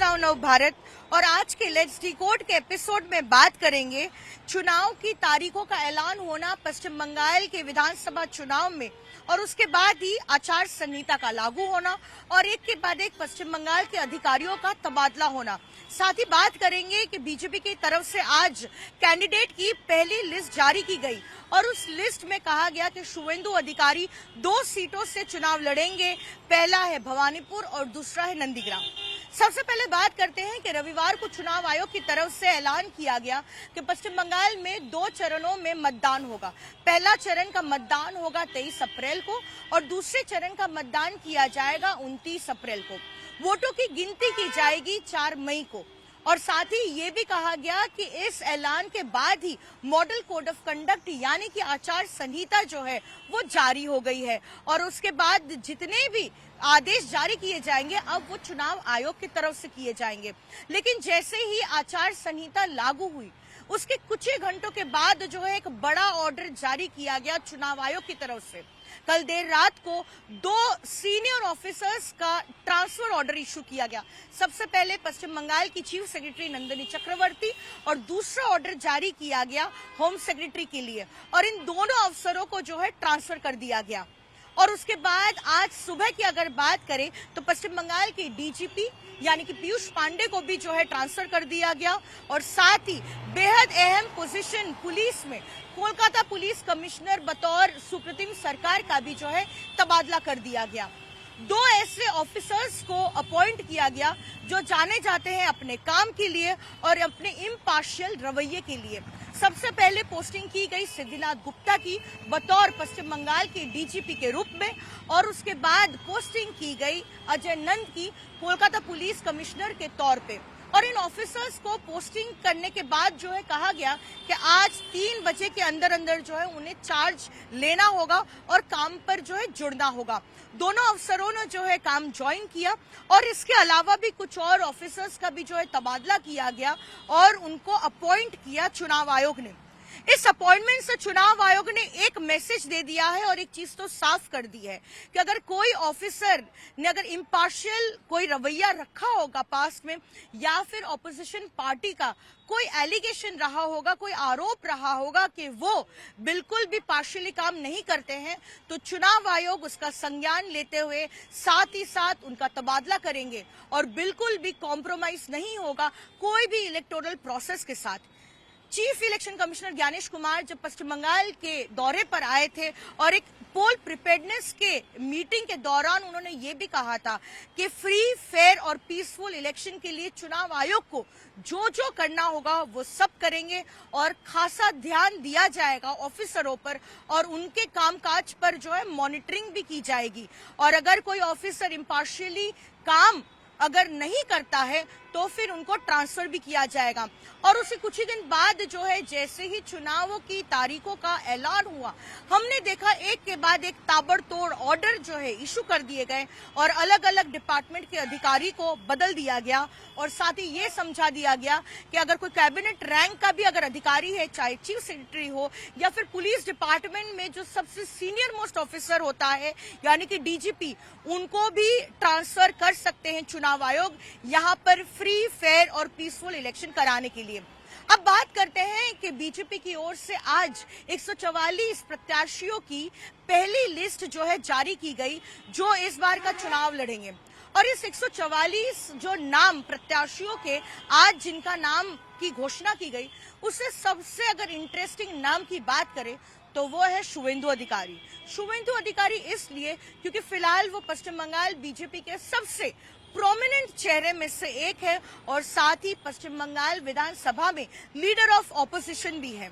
Now नव भारत। और आज के लेट्स डिकोड के एपिसोड में बात करेंगे चुनाव की तारीखों का ऐलान होना पश्चिम बंगाल के विधानसभा चुनाव में, और उसके बाद ही आचार संहिता का लागू होना और एक के बाद एक पश्चिम बंगाल के अधिकारियों का तबादला होना। साथ ही बात करेंगे कि बीजेपी की तरफ से आज कैंडिडेट की पहली लिस्ट जारी की गई और उस लिस्ट में कहा गया कि शुवेंदु अधिकारी 2 सीटों से चुनाव लड़ेंगे। पहला है भवानीपुर और दूसरा है नंदीग्राम। सबसे पहले बात करते हैं कि रविवार को चुनाव आयोग की तरफ से ऐलान किया गया कि पश्चिम बंगाल में 2 चरणों में मतदान होगा। पहला चरण का मतदान होगा 23 अप्रैल को और दूसरे चरण का मतदान किया जाएगा 29 अप्रैल को। वोटों की गिनती की जाएगी 4 मई को। और साथ ही ये भी कहा गया कि इस ऐलान के बाद ही मॉडल कोड ऑफ कंडक्ट यानी कि आचार संहिता जो है वो जारी हो गई है और उसके बाद जितने भी आदेश जारी किए जाएंगे अब वो चुनाव आयोग की तरफ से किए जाएंगे। लेकिन जैसे ही आचार संहिता लागू हुई उसके कुछ ही घंटों के बाद जो है एक बड़ा ऑर्डर जारी किया गया चुनाव आयोग की तरफ से। कल देर रात को 2 सीनियर ऑफिसर्स का ट्रांसफर ऑर्डर इशू किया गया। सबसे पहले पश्चिम बंगाल की चीफ सेक्रेटरी नंदिनी चक्रवर्ती और दूसरा ऑर्डर जारी किया गया होम सेक्रेटरी के लिए और इन दोनों अफसरों को जो है ट्रांसफर कर दिया गया। और उसके बाद आज सुबह की अगर बात करें तो पश्चिम बंगाल के डीजीपी यानी कि पीयूष पांडे को भी जो है ट्रांसफर कर दिया गया और साथ ही बेहद अहम पोजीशन पुलिस में कोलकाता पुलिस कमिश्नर बतौर सुप्रीम सरकार का भी जो है तबादला कर दिया गया। 2 ऐसे ऑफिसर्स को अपॉइंट किया गया जो जाने जाते हैं अपने काम के लिए और अपने इम्पार्शियल रवैये के लिए। सबसे पहले पोस्टिंग की गई सिद्धिनाथ गुप्ता की बतौर पश्चिम बंगाल के डीजीपी के रूप में और उसके बाद पोस्टिंग की गई अजय नंद की कोलकाता पुलिस कमिश्नर के तौर पे। और इन ऑफिसर्स को पोस्टिंग करने के बाद जो है कहा गया कि आज 3 बजे के अंदर अंदर जो है उन्हें चार्ज लेना होगा और काम पर जो है जुड़ना होगा। दोनों अफसरों ने जो है काम ज्वाइन किया और इसके अलावा भी कुछ और ऑफिसर्स का भी जो है तबादला किया गया और उनको अपॉइंट किया चुनाव आयोग ने। इस अपॉइंटमेंट से चुनाव आयोग ने एक मैसेज दे दिया है और एक चीज तो साफ कर दी है कि अगर कोई ऑफिसर ने अगर इम्पार्शियल कोई रवैया रखा होगा पास में या फिर ऑपोजिशन पार्टी का कोई एलिगेशन रहा होगा, कोई आरोप रहा होगा कि वो बिल्कुल भी पार्शियली काम नहीं करते हैं तो चुनाव आयोग उसका संज्ञान लेते हुए साथ ही साथ उनका तबादला करेंगे और बिल्कुल भी कॉम्प्रोमाइज नहीं होगा कोई भी इलेक्टोरल प्रोसेस के साथ। Chief election commissioner Gyanesh Kumar जब पश्चिम बंगाल के दौरे पर आए थे और एक पोल प्रिपेयर्डनेस के मीटिंग के दौरान उन्होंने ये भी कहा था कि फ्री, फेयर और पीसफुल इलेक्शन के लिए चुनाव आयोग को जो जो करना होगा वो सब करेंगे और खासा ध्यान दिया जाएगा ऑफिसरों पर और उनके कामकाज पर जो है मॉनिटरिंग भी की जाएगी। और अगर कोई ऑफिसर इम्पार्शियली काम अगर नहीं करता है तो फिर उनको ट्रांसफर भी किया जाएगा। और उसी कुछ ही दिन बाद जो है जैसे ही चुनावों की तारीखों का ऐलान हुआ हमने देखा एक के बाद एक ताबड़तोड़ ऑर्डर जो है इशू कर दिए गए और अलग अलग डिपार्टमेंट के अधिकारी को बदल दिया गया और साथ ही ये समझा दिया गया कि अगर कोई कैबिनेट रैंक का भी अगर अधिकारी है, चाहे चीफ सेक्रेटरी हो या फिर पुलिस डिपार्टमेंट में जो सबसे सीनियर मोस्ट ऑफिसर होता है यानी कि डीजीपी, उनको भी ट्रांसफर कर सकते हैं चुनाव आयोग यहाँ पर फ्री, फेयर और पीसफुल इलेक्शन कराने के लिए। अब बात करते हैं कि बीजेपी की ओर से आज 144 प्रत्याशियों की पहली लिस्ट जो है जारी की गई जो इस बार का चुनाव लड़ेंगे। और इस 144 जो नाम प्रत्याशियों के आज जिनका नाम की घोषणा की गई उससे सबसे अगर इंटरेस्टिंग नाम की बात करें तो वो है शुवेंदु अधिकारी। शुवेंदु अधिकारी इसलिए क्योंकि फिलहाल वो पश्चिम बंगाल बीजेपी के सबसे प्रोमिनेंट चेहरे में से एक है और साथ ही पश्चिम बंगाल विधानसभा में लीडर ऑफ ऑपोजिशन भी है।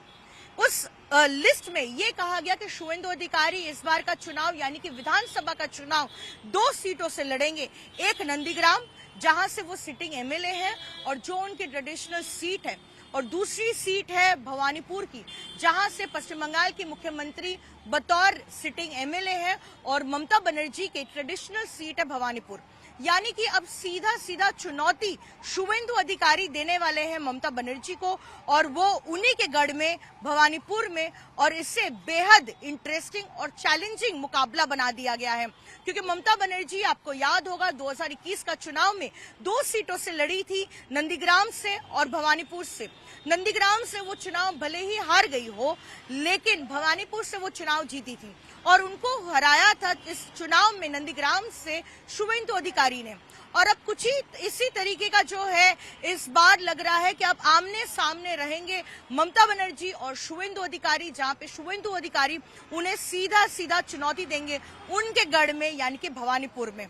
उस लिस्ट में ये कहा गया कि शुवेंदु अधिकारी इस बार का चुनाव यानी कि विधानसभा का चुनाव 2 सीटों से लड़ेंगे। एक नंदीग्राम जहां से वो सिटिंग एमएलए है और जो उनकी ट्रेडिशनल सीट है और दूसरी सीट है भवानीपुर की जहां से पश्चिम बंगाल की मुख्यमंत्री बतौर सिटिंग एमएलए है और ममता बनर्जी की ट्रेडिशनल सीट है भवानीपुर। यानी कि अब सीधा सीधा चुनौती शुवेंदु अधिकारी देने वाले हैं ममता बनर्जी को, और वो उन्हीं के गढ़ में भवानीपुर में, और इससे बेहद इंटरेस्टिंग और चैलेंजिंग मुकाबला बना दिया गया है। क्योंकि ममता बनर्जी, आपको याद होगा, 2021 का चुनाव में 2 सीटों से लड़ी थी, नंदीग्राम से और भवानीपुर से। नंदीग्राम से वो चुनाव भले ही हार गई हो, लेकिन भवानीपुर से वो चुनाव जीती थी, और उनको हराया था इस चुनाव में नंदीग्राम से शुवेंदु अधिकारी ने। और अब कुछ ही इसी तरीके का जो है इस बार लग रहा है कि अब आमने सामने रहेंगे ममता बनर्जी और शुवेंदु अधिकारी, जहां पे शुवेंदु अधिकारी उन्हें सीधा सीधा चुनौती देंगे उनके गढ़ में, यानी कि भवानीपुर में।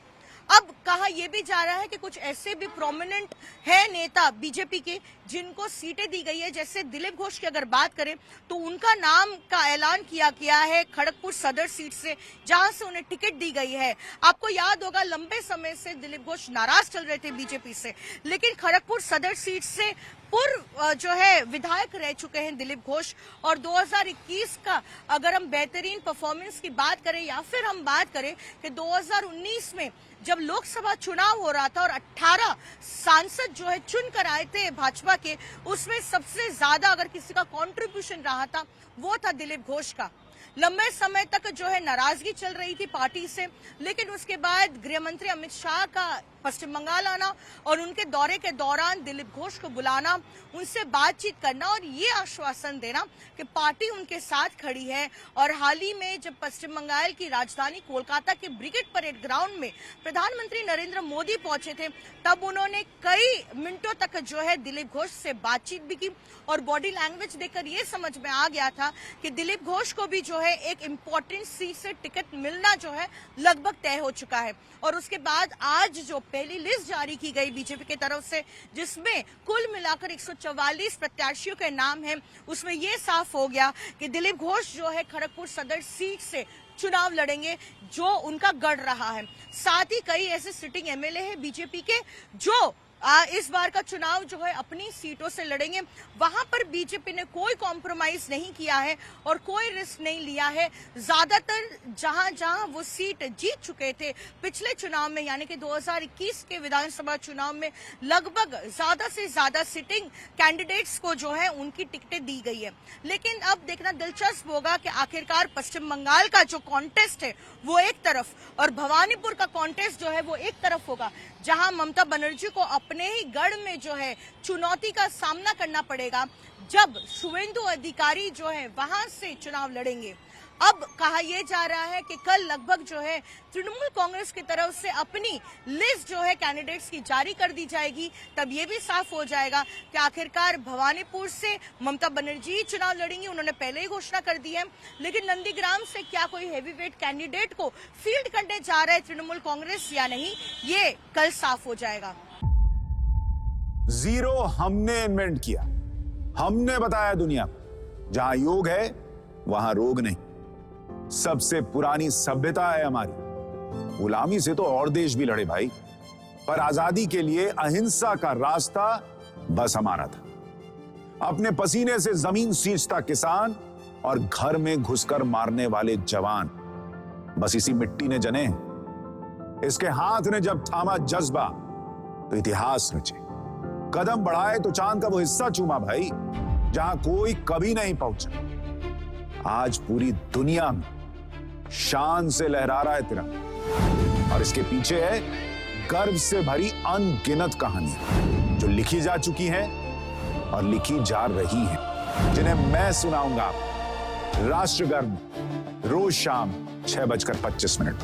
अब कहा यह भी जा रहा है कि कुछ ऐसे भी प्रोमिनेंट है नेता बीजेपी के जिनको सीटें दी गई है, जैसे दिलीप घोष की अगर बात करें तो उनका नाम का ऐलान किया गया है खड़गपुर सदर सीट से, जहां से उन्हें टिकट दी गई है। आपको याद होगा, लंबे समय से दिलीप घोष नाराज चल रहे थे बीजेपी से, लेकिन खड़गपुर सदर सीट से पूर्व जो है विधायक रह चुके हैं दिलीप घोष। और 2021 का अगर हम बेहतरीन परफॉर्मेंस की बात करें, या फिर हम बात करें कि 2019 में जब लोकसभा चुनाव हो रहा था और 18 सांसद जो है चुनकर आए थे भाजपा के, उसमें सबसे ज्यादा अगर किसी का कंट्रीब्यूशन रहा था वो था दिलीप घोष का। लंबे समय तक जो है नाराजगी चल रही थी पार्टी से, लेकिन उसके बाद गृह मंत्री अमित शाह का पश्चिम बंगाल आना और उनके दौरे के दौरान दिलीप घोष को बुलाना, उनसे बातचीत करना और ये आश्वासन देना कि पार्टी उनके साथ खड़ी है। और हाल ही में जब पश्चिम बंगाल की राजधानी कोलकाता के ब्रिगेड परेड ग्राउंड में प्रधानमंत्री नरेंद्र मोदी पहुंचे थे, तब उन्होंने कई मिनटों तक जो है दिलीप घोष से बातचीत भी की, और बॉडी लैंग्वेज देखकर ये समझ में आ गया था कि दिलीप घोष को भी जो है एक इम्पोर्टेंट सीट से टिकट मिलना जो है लगभग तय हो चुका है। और उसके बाद आज जो पहली लिस्ट जारी की गई बीजेपी की तरफ से, जिसमें कुल मिलाकर 144 प्रत्याशियों के नाम हैं, उसमें ये साफ हो गया कि दिलीप घोष जो है खड़गपुर सदर सीट से चुनाव लड़ेंगे, जो उनका गढ़ रहा है। साथ ही कई ऐसे सिटिंग एमएलए हैं बीजेपी के जो इस बार का चुनाव जो है अपनी सीटों से लड़ेंगे। वहां पर बीजेपी ने कोई कॉम्प्रोमाइज नहीं किया है और कोई रिस्क नहीं लिया है। ज्यादातर जहां जहां वो सीट जीत चुके थे पिछले चुनाव में, यानी कि 2021 के विधानसभा चुनाव में, लगभग ज्यादा से ज्यादा सिटिंग कैंडिडेट्स को जो है उनकी टिकटें दी गई है। लेकिन अब देखना दिलचस्प होगा कि आखिरकार पश्चिम बंगाल का जो कॉन्टेस्ट है वो एक तरफ, और भवानीपुर का कॉन्टेस्ट जो है वो एक तरफ होगा, जहां ममता बनर्जी को अपने ही गढ़ में जो है चुनौती का सामना करना पड़ेगा, जब शुवेंदु अधिकारी जो है वहां से चुनाव लड़ेंगे। अब कहा यह जा रहा है कि कल लगभग जो है तृणमूल कांग्रेस की तरफ से अपनी लिस्ट जो है कैंडिडेट्स की जारी कर दी जाएगी, तब ये भी साफ हो जाएगा कि आखिरकार भवानीपुर से ममता बनर्जी चुनाव लड़ेंगी, उन्होंने पहले ही घोषणा कर दी है। लेकिन नंदीग्राम से क्या कोई हैवीवेट कैंडिडेट को फील्ड करने जा रहा है तृणमूल कांग्रेस या नहीं, ये कल साफ हो जाएगा। जीरो हमने इन्वेंट किया, हमने बताया दुनिया को, जहां योग है वहां रोग नहीं। सबसे पुरानी सभ्यता है हमारी। गुलामी से तो और देश भी लड़े भाई, पर आजादी के लिए अहिंसा का रास्ता बस हमारा था। अपने पसीने से जमीन सींचता किसान और घर में घुसकर मारने वाले जवान, बस इसी मिट्टी ने जने। इसके हाथ ने जब थामा जज्बा तो इतिहास रचे। कदम बढ़ाए तो चांद का वो हिस्सा चूमा भाई, जहां कोई कभी नहीं पहुंचा। आज पूरी दुनिया में शान से लहरा रहा है तिरंगा, और इसके पीछे है गर्व से भरी अनगिनत कहानियां जो लिखी जा चुकी हैं और लिखी जा रही हैं, जिन्हें मैं सुनाऊंगा आपको राष्ट्रगर्व रोज शाम 6:25 पर।